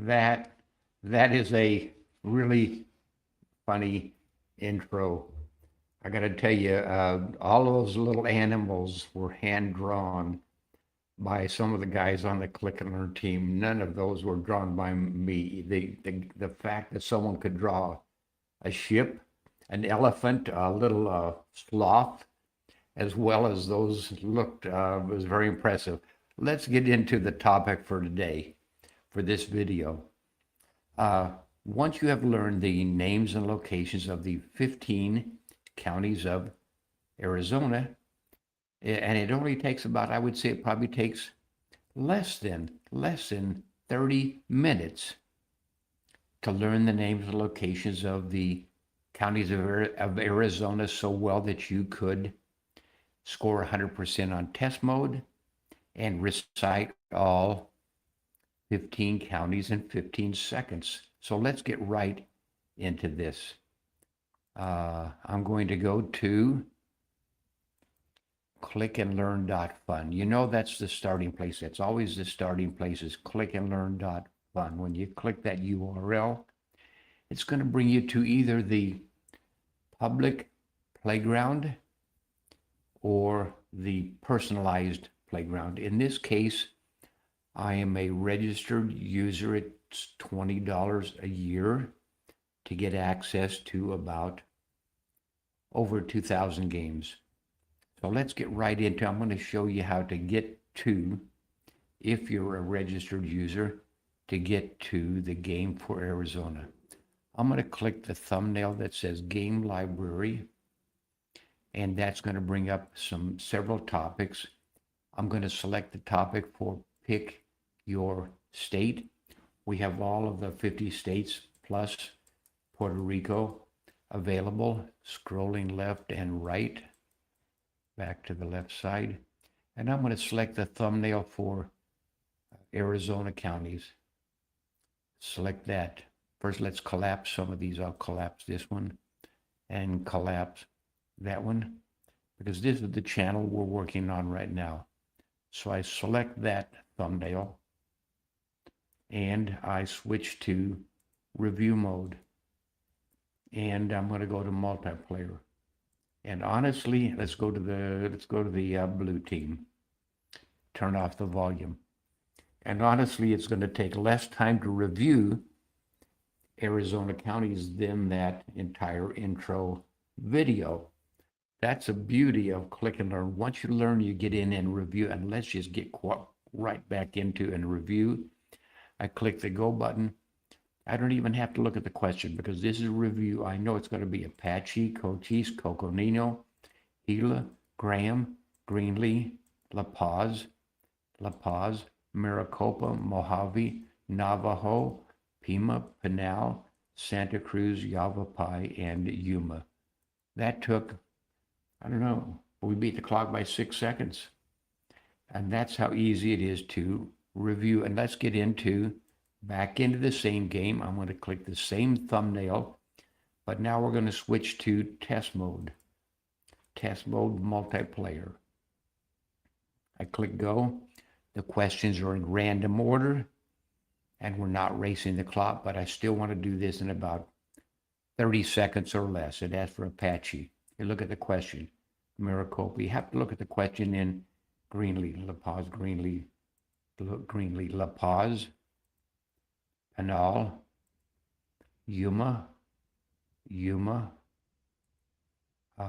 That that is a really funny intro. I got to tell you, all those little animals were hand drawn by some of the guys on the Click and Learn team. None of those were drawn by me. The fact that someone could draw a ship, an elephant, a little sloth, as well as those looked was very impressive. Let's get into the topic for today, for this video. Uh, Once you have learned the names and locations of the 15 counties of Arizona, and it only takes about, I would say it probably takes less than 30 minutes to learn the names and locations of the counties of Arizona so well that you could score 100% on test mode and recite all 15 counties in 15 seconds. So let's get right into this. I'm going to go to clickandlearn.fun. You know that's the starting place. That's always the starting place is clickandlearn.fun. When you click that URL, it's going to bring you to either the public playground or the personalized playground. In this case, I am a registered user. It's $20 a year to get access to about over 2,000 games. So let's get right into, I'm going to show you how to get to, if you're a registered user, to get to the game for Arizona. I'm going to click the thumbnail that says Game Library, and that's going to bring up several topics. I'm going to select the topic for pick your state. We have all of the 50 states plus Puerto Rico available, scrolling left and right, back to the left side. And I'm going to select the thumbnail for Arizona counties. Select that. First, let's collapse some of these. I'll collapse this one and collapse that one because this is the channel we're working on right now. So I select that thumbnail and I switch to review mode. And I'm going to go to multiplayer. And honestly, let's go to the blue team. Turn off the volume. And honestly, it's going to take less time to review Arizona counties than that entire intro video. That's the beauty of Click and Learn. Once you learn, you get in and review. And let's just get right back into and review. I click the go button. I don't even have to look at the question because this is a review. I know it's going to be Apache, Cochise, Coconino, Gila, Graham, Greenlee, La Paz, Maricopa, Mojave, Navajo, Pima, Pinal, Santa Cruz, Yavapai, and Yuma. That took, I don't know, we beat the clock by 6 seconds. And that's how easy it is to review. And let's get back into the same game. I'm going to click the same thumbnail, but now we're going to switch to test mode multiplayer. I click go. The questions are in random order and we're not racing the clock, but I still want to do this in about 30 seconds or less. It asks for Apache. You look at the question, Maricopa. You have to look at the question in Greenlee, La Paz, Greenlee, La Paz, Pinal, Yuma,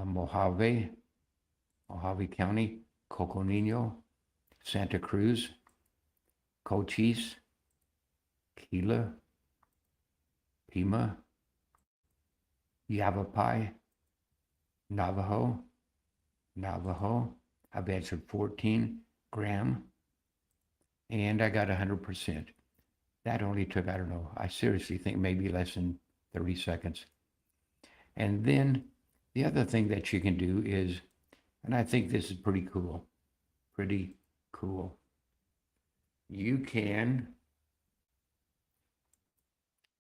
Mojave County, Coconino, Santa Cruz, Cochise, Gila, Pima, Yavapai, Navajo. I've answered 14, Graham, and I got 100%. That only took, I don't know, I seriously think maybe less than 30 seconds. And then the other thing that you can do is, and I think this is pretty cool. You can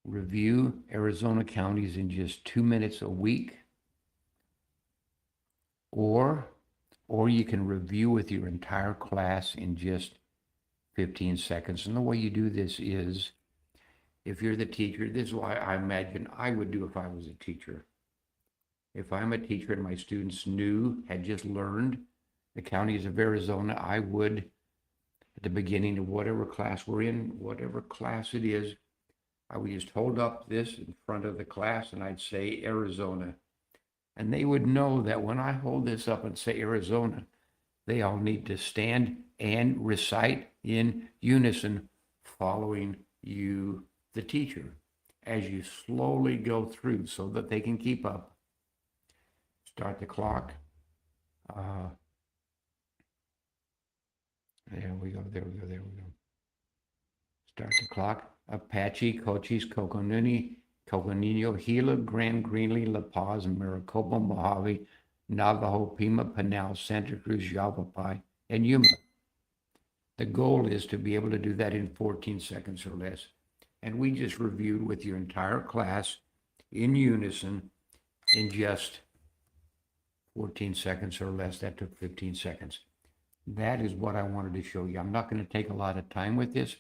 review Arizona counties in just 2 minutes a week, or you can review with your entire class in just 15 seconds. And the way you do this is if you're the teacher, this is why I imagine I would do if I was a teacher. If I'm a teacher and my students had just learned the counties of Arizona, I would, at the beginning of whatever class we're in, whatever class it is, I would just hold up this in front of the class and I'd say Arizona. And they would know that when I hold this up and say Arizona, they all need to stand and recite in unison, following you, the teacher, as you slowly go through so that they can keep up. Start the clock. There we go. Start the clock. Apache, Cochise, Coconino, Gila, Grand, Greenlee, La Paz, Maricopa, Mojave, Navajo, Pima, Pinal, Santa Cruz, Yavapai, and Yuma. The goal is to be able to do that in 14 seconds or less. And we just reviewed with your entire class in unison in just 14 seconds or less. That took 15 seconds. That is what I wanted to show you. I'm not going to take a lot of time with this.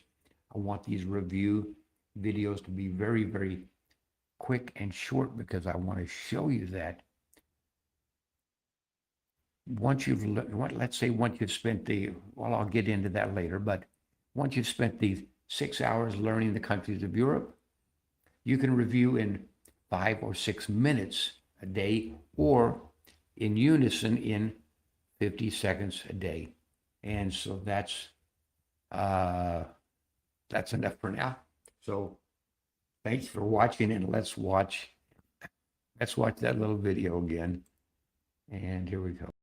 I want these review videos to be very, very quick and short because I want to show you that once you've, let's say once you've spent I'll get into that later, but once you've spent the 6 hours learning the countries of Europe, you can review in 5 or 6 minutes a day or in unison in 50 seconds a day. And so that's enough for now. So thanks for watching, and let's watch that little video again. And here we go.